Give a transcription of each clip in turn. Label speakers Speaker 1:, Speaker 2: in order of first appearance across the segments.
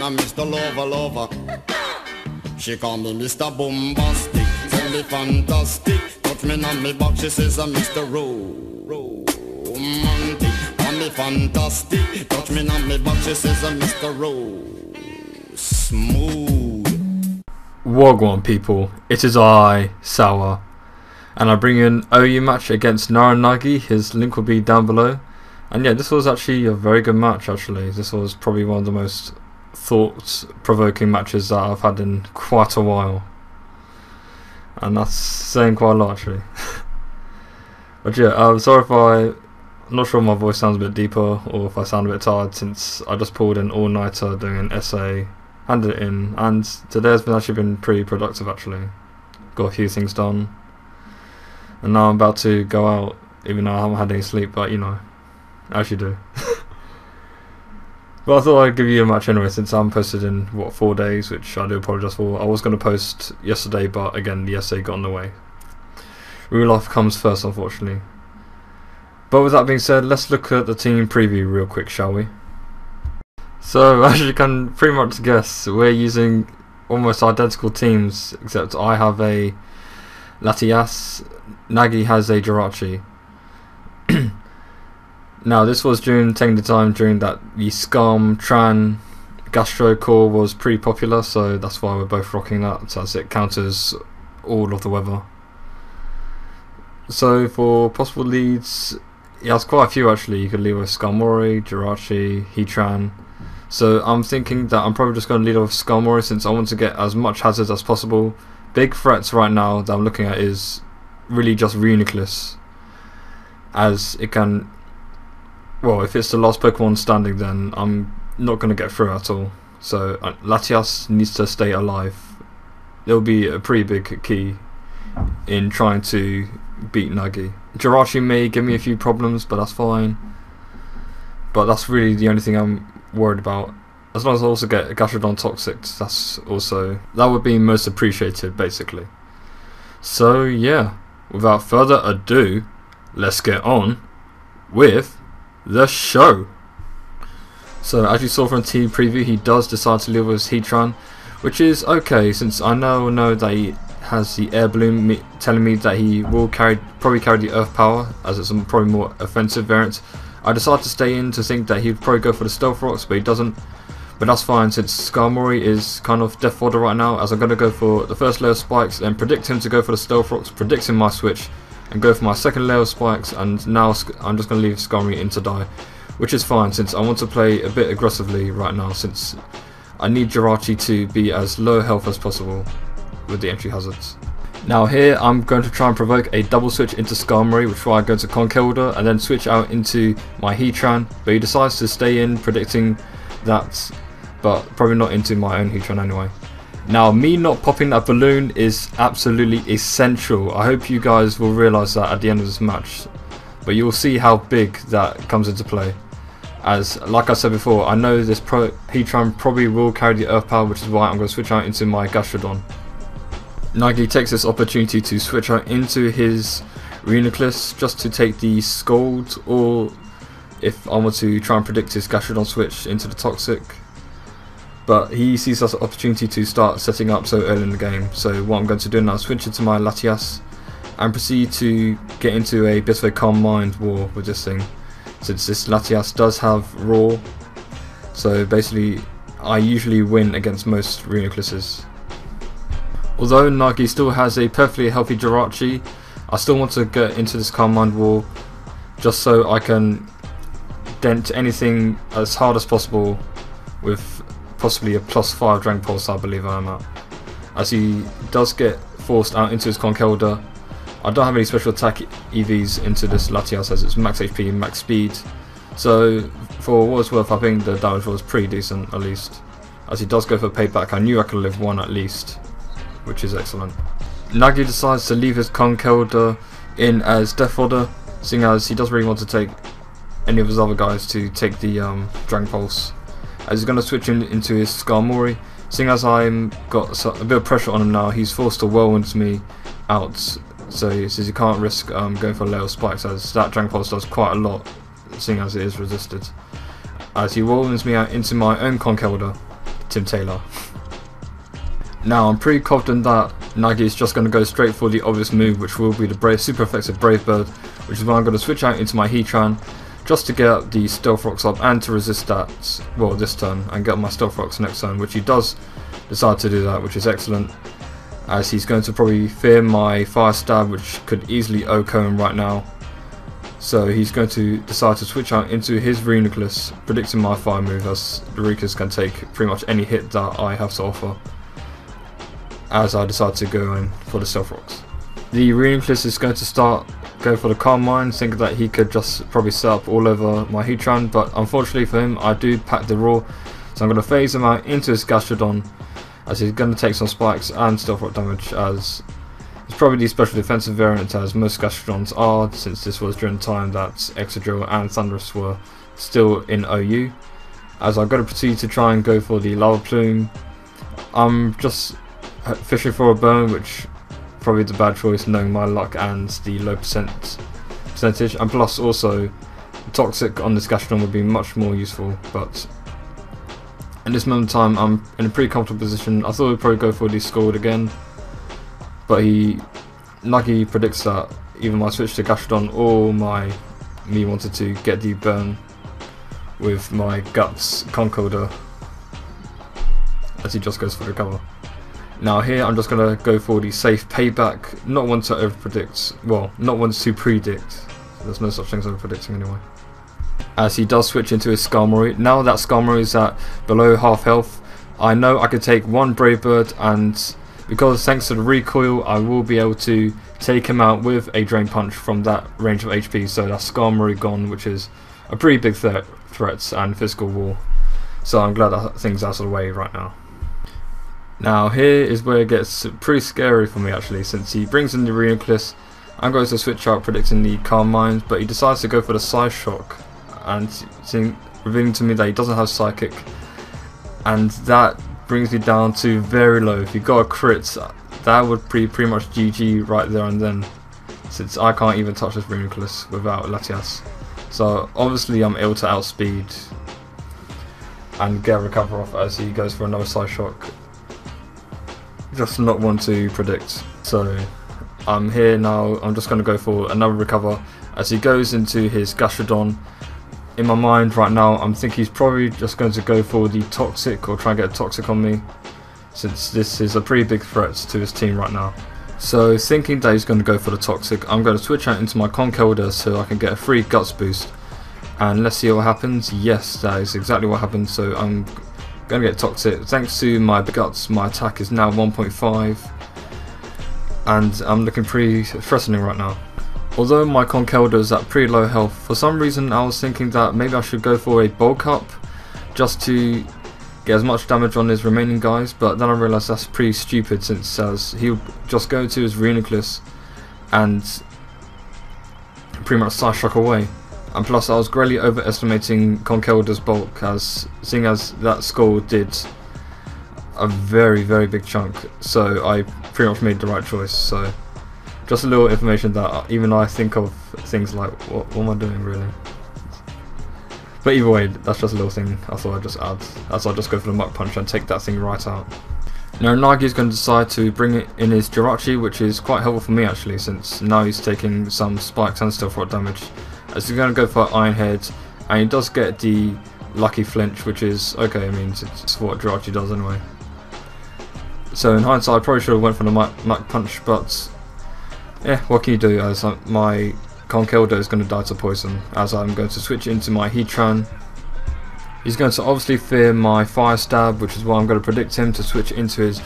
Speaker 1: I'm Mr. Lover Lover. She call me Mr. Bombastic, tell me fantastic. Touch me on me back, she says I'm Mr. Romantic. Call me fantastic, touch me on me back, she says I'm Mr. Smooth.
Speaker 2: Wagwan people, it is I, Sour, and I bring in OU match against NARANagi. His link will be down below. And yeah, this was actually a very good match actually. This was probably one of the most thought-provoking matches that I've had in quite a while. And that's saying quite a lot actually. But yeah, I'm sorry if I'm not sure if my voice sounds a bit deeper or if I sound a bit tired, since I just pulled an all-nighter doing an essay, handed it in, and today's actually been pretty productive actually. Got a few things done. And now I'm about to go out, even though I haven't had any sleep, but you know, I actually do. But I thought I'd give you a match anyway, since I'm posted in, 4 days, which I do apologise for. I was going to post yesterday, but again, the essay got in the way. Real life comes first, unfortunately. But with that being said, let's look at the team preview real quick, shall we? So, as you can pretty much guess, we're using almost identical teams, except I have a Latias, Nagi has a Jirachi. Now this was taking the time during that the Scum Tran Gastro core was pretty popular, so that's why we're both rocking that, as it counters all of the weather. So for possible leads, he has quite a few actually. You could lead with Skarmory, Jirachi, Heatran. So I'm thinking that I'm probably just going to lead off Skarmory, since I want to get as much hazards as possible. Big threats right now that I'm looking at is really just Reuniclus, as it can, well, if it's the last Pokemon standing, then I'm not going to get through at all. So Latias needs to stay alive. There'll be a pretty big key in trying to beat Nagi. Jirachi may give me a few problems, but that's fine. But that's really the only thing I'm worried about. As long as I also get a Gastrodon Toxic, that would be most appreciated basically. So yeah, without further ado, let's get on with the show. So as you saw from the team preview, he does decide to live with Heatran, which is okay, since I know that he has the air balloon telling me that he will probably carry the earth power, as it's a probably more offensive variant. I decided to stay in to think that he'd probably go for the stealth rocks, but he doesn't. But that's fine, since Skarmory is kind of death fodder right now, as I'm going to go for the first layer of spikes, then predict him to go for the stealth rocks, predicting my switch, and go for my second layer of spikes, and now I'm just going to leave Skarmory in to die, which is fine, since I want to play a bit aggressively right now, since I need Jirachi to be as low health as possible with the entry hazards. Now here I'm going to try and provoke a double switch into Skarmory, which is why I go to Conkeldurr and then switch out into my Heatran, but he decides to stay in, predicting that, but probably not into my own Heatran anyway. Now me not popping that balloon is absolutely essential. I hope you guys will realise that at the end of this match, but you'll see how big that comes into play. As like I said before, I know this Heatran probably will carry the earth power, which is why I'm going to switch out into my Gastrodon. Nagi takes this opportunity to switch out into his Reuniclus just to take the Scald, or if I want to try and predict his Gastrodon switch into the Toxic. But he sees this opportunity to start setting up so early in the game, so what I'm going to do now is switch into my Latias and proceed to get into a bit of a calm mind war with this thing, since this Latias does have Roar, so basically I usually win against most Reunicluses. Although Nagi still has a perfectly healthy Jirachi, I still want to get into this calm mind war just so I can dent anything as hard as possible with possibly a +5 Dragon Pulse, I believe I am at. As he does get forced out into his Conkeldurr, I don't have any special attack EVs into this Latias, as it's max HP and max speed, so for what it's worth I think the damage was pretty decent at least. As he does go for payback, I knew I could live one at least, which is excellent. Nagi decides to leave his Conkeldurr in as death fodder, seeing as he doesn't really want to take any of his other guys to take the Dragon Pulse. As he's going to switch into his Skarmory, seeing as I'm got a bit of pressure on him now, he's forced to whirlwind me out, so he says he can't risk going for a layer of spikes, as that Dragon Pulse does quite a lot, seeing as it is resisted. As he whirlwinds me out into my own Conkeldurr, Tim Taylor. Now I'm pretty confident that Nagi is just going to go straight for the obvious move, which will be the super effective Brave Bird, which is why I'm going to switch out into my Heatran just to get the Stealth Rocks up and to resist that, well, this turn, and get my Stealth Rocks next turn, which he does decide to do that, which is excellent, as he's going to probably fear my Fire Stab, which could easily OHKO him right now. So he's going to decide to switch out into his Reuniclus, predicting my fire move, as the Reuniclus can take pretty much any hit that I have to offer, as I decide to go in for the Stealth Rocks. The Reuniclus is going to start going for the Calm Mind, thinking that he could just probably set up all over my Heatran, but unfortunately for him I do pack the Raw, so I'm going to phase him out into his Gastrodon, as he's going to take some spikes and Stealth Rock damage, as it's probably the special defensive variant as most Gastrodons are, since this was during the time that Excadrill and Thundurus were still in OU. As I'm going to proceed to try and go for the Lava Plume. I'm just fishing for a burn, which probably is a bad choice knowing my luck and the low percentage, and plus also Toxic on this Gastrodon would be much more useful, but in this moment in time I'm in a pretty comfortable position. I thought he'd probably go for the Scald again, but Nagi predicts that either my switch to Gastrodon or me wanted to get the burn with my Guts Conkeldurr, as he just goes for the cover. Now here I'm just going to go for the safe payback, not one to over-predict, well, not one to predict, there's no such thing as over-predicting anyway. As he does switch into his Skarmory. Now that Skarmory is at below half health, I know I could take one Brave Bird, and because thanks to the recoil I will be able to take him out with a Drain Punch from that range of HP, so that's Skarmory gone, which is a pretty big threat and physical wall. So I'm glad that thing's out of the way right now. Now here is where it gets pretty scary for me actually, since he brings in the Reuniclus. I'm going to switch out predicting the Calm Mind, but he decides to go for the Psy Shock, and revealing to me that he doesn't have Psychic, and that brings me down to very low. If he got a crit, that would be pretty much GG right there and then, since I can't even touch this Reuniclus without Latias. So obviously I'm able to outspeed and get a recover off as he goes for another Psy Shock. Just not one to predict. So I'm here now, I'm just going to go for another recover as he goes into his Gastrodon. In my mind right now I'm thinking he's probably just going to go for the Toxic, or try and get a Toxic on me, since this is a pretty big threat to his team right now. So thinking that he's going to go for the Toxic, I'm going to switch out into my Conkeldurr so I can get a free Guts boost, and let's see what happens. Yes, that is exactly what happened. So I'm going to get Toxic. Thanks to my Guts, my attack is now 1.5, and I'm looking pretty threatening right now. Although my Conkeldurr is at pretty low health, for some reason I was thinking that maybe I should go for a Bulk Up just to get as much damage on his remaining guys, but then I realised that's pretty stupid, since he'll just go to his Reuniclus and pretty much Psy Shock away. And plus I was greatly overestimating Conkeldurr's bulk, as seeing as that skull did a very big chunk, so I pretty much made the right choice. So just a little information that even I think of things like, what am I doing really? But either way, that's just a little thing I thought I'd just add, as I'll just go for the Muck Punch and take that thing right out. Now Nagi is going to decide to bring it in his Jirachi, which is quite helpful for me actually, since now he's taking some spikes and Stealth Rock damage. As he's going to go for Iron Head, and he does get the Lucky Flinch, which is okay, I mean it's what Jirachi does anyway. So in hindsight I probably should have went for the Muck Punch, but yeah, what can you do, as my Conkeldurr is going to die to poison, as I'm going to switch into my Heatran. He's going to obviously fear my Fire Stab, which is why I'm going to predict him to switch into his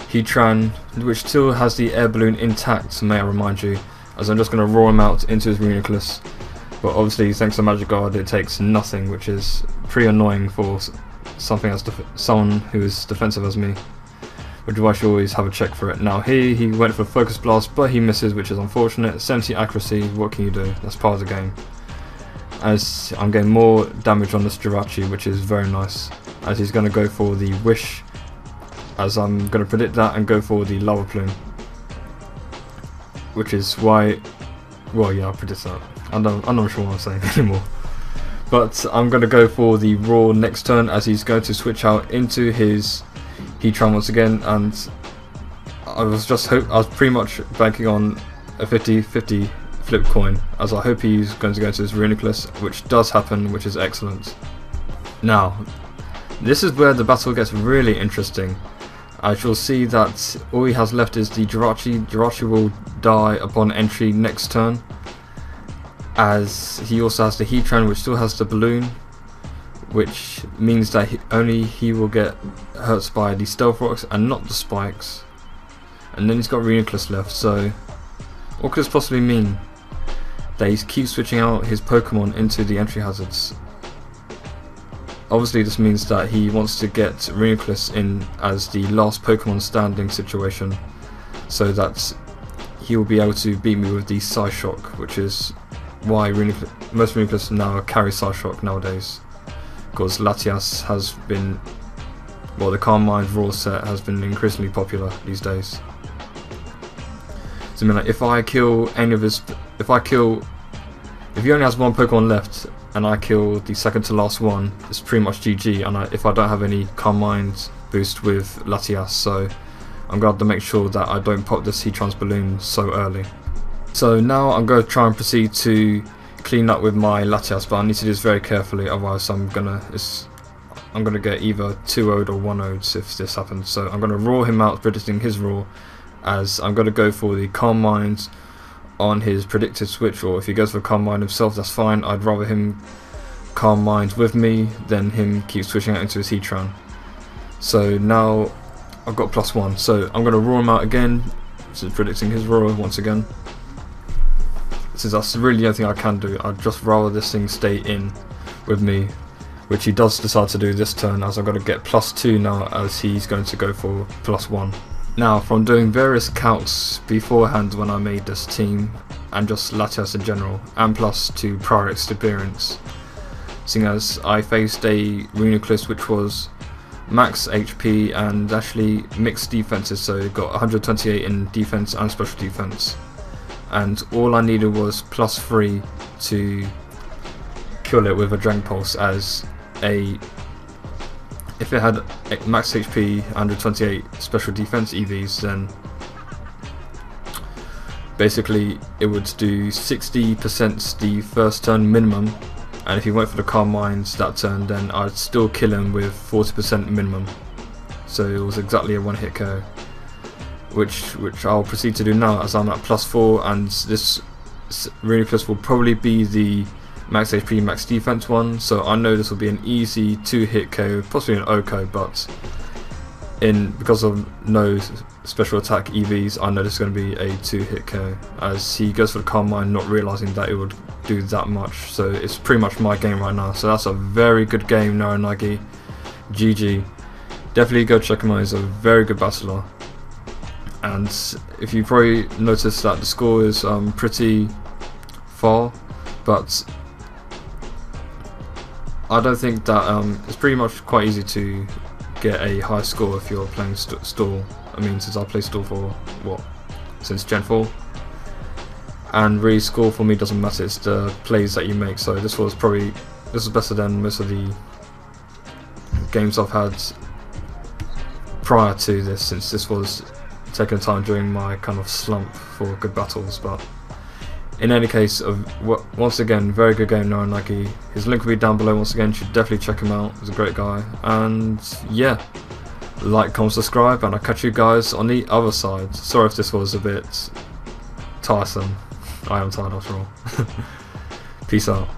Speaker 2: Heatran, which still has the air balloon intact, may I remind you, as I'm just going to roar him out into his Reuniclus. But obviously thanks to Magic Guard it takes nothing, which is pretty annoying for someone who is defensive as me, which is why I should always have a check for it. Now here he went for Focus Blast, but he misses, which is unfortunate. 70 accuracy, what can you do? That's part of the game. As I'm getting more damage on this Jirachi, which is very nice. As he's going to go for the Wish, as I'm going to predict that and go for the Lava Plume. Which is why, well yeah, I predict that. I'm not sure what I'm saying anymore. But I'm going to go for the Raw next turn, as he's going to switch out into his Heatran once again, and I was pretty much banking on a 50-50 flip coin, as I hope he's going to go into his Reuniclus, which does happen, which is excellent. Now, this is where the battle gets really interesting. I shall see that all he has left is the Jirachi. Jirachi will die upon entry next turn, as he also has the Heatran, which still has the balloon, which means that he will get hurt by the Stealth Rocks and not the spikes. And then he's got Reuniclus left, so what could this possibly mean? That he keeps switching out his Pokemon into the entry hazards. Obviously this means that he wants to get Reuniclus in as the last Pokemon standing situation, so that he will be able to beat me with the Psyshock, which is why most Reuniclus now carry Psyshock nowadays, because Latias has been, well, the Calm Mind Raw set has been increasingly popular these days. So I mean, like, if he only has one Pokemon left and I kill the second to last one, it's pretty much GG, and if I don't have any Calm Mind boost with Latias, so I'm going to have to make sure that I don't pop this Heatran's balloon so early. So now I'm going to try and proceed to clean up with my Latias, but I need to do this very carefully, otherwise I'm gonna get either 2-0'd or 1-0'd if this happens. So I'm going to Raw him out, predicting his Raw, as I'm going to go for the Calm Mind on his predicted switch, or if he goes for Calm Mind himself, that's fine. I'd rather him Calm Mind with me than him keep switching out into his Heatran. So now I've got +1, so I'm going to Raw him out again, since predicting his Raw once again. Since that's really the only thing I can do, I'd just rather this thing stay in with me, which he does decide to do this turn, as I'm going to get +2 now, as he's going to go for +1. Now, from doing various calcs beforehand when I made this team, and just Latias in general, and plus to prior experience, seeing as I faced a Reuniclus which was max HP and actually mixed defenses, so it got 128 in defense and special defense, and all I needed was +3 to kill it with a Dragon Pulse, as if it had max HP, 128 special defense EVs, then basically it would do 60% the first turn minimum, and if he went for the Calm Minds that turn, then I'd still kill him with 40% minimum. So it was exactly a one-hit KO, which I'll proceed to do now, as I'm at +4, and this Reuniclus will probably be the max HP, max defense one, so I know this will be an easy 2-hit KO, possibly an OHKO, but because of no special attack EVs, I know this is going to be a 2-hit KO, as he goes for the Calm Mind, not realising that it would do that much. So it's pretty much my game right now, so that's a very good game, Naranagi. GG. Definitely go check him out, he's a very good battler. And if you probably noticed that the score is pretty far, but I don't think that it's pretty much quite easy to get a high score if you're playing stall. I mean, since I play stall for since Gen 4, and really score for me doesn't matter, it's the plays that you make. So this was better than most of the games I've had prior to this, since this was taking time during my kind of slump for good battles. But in any case, once again, very good game, Naranagi. His link will be down below once again, you should definitely check him out, he's a great guy. And yeah, like, comment, subscribe, and I'll catch you guys on the other side. Sorry if this was a bit tiresome, I am tired after all. Peace out.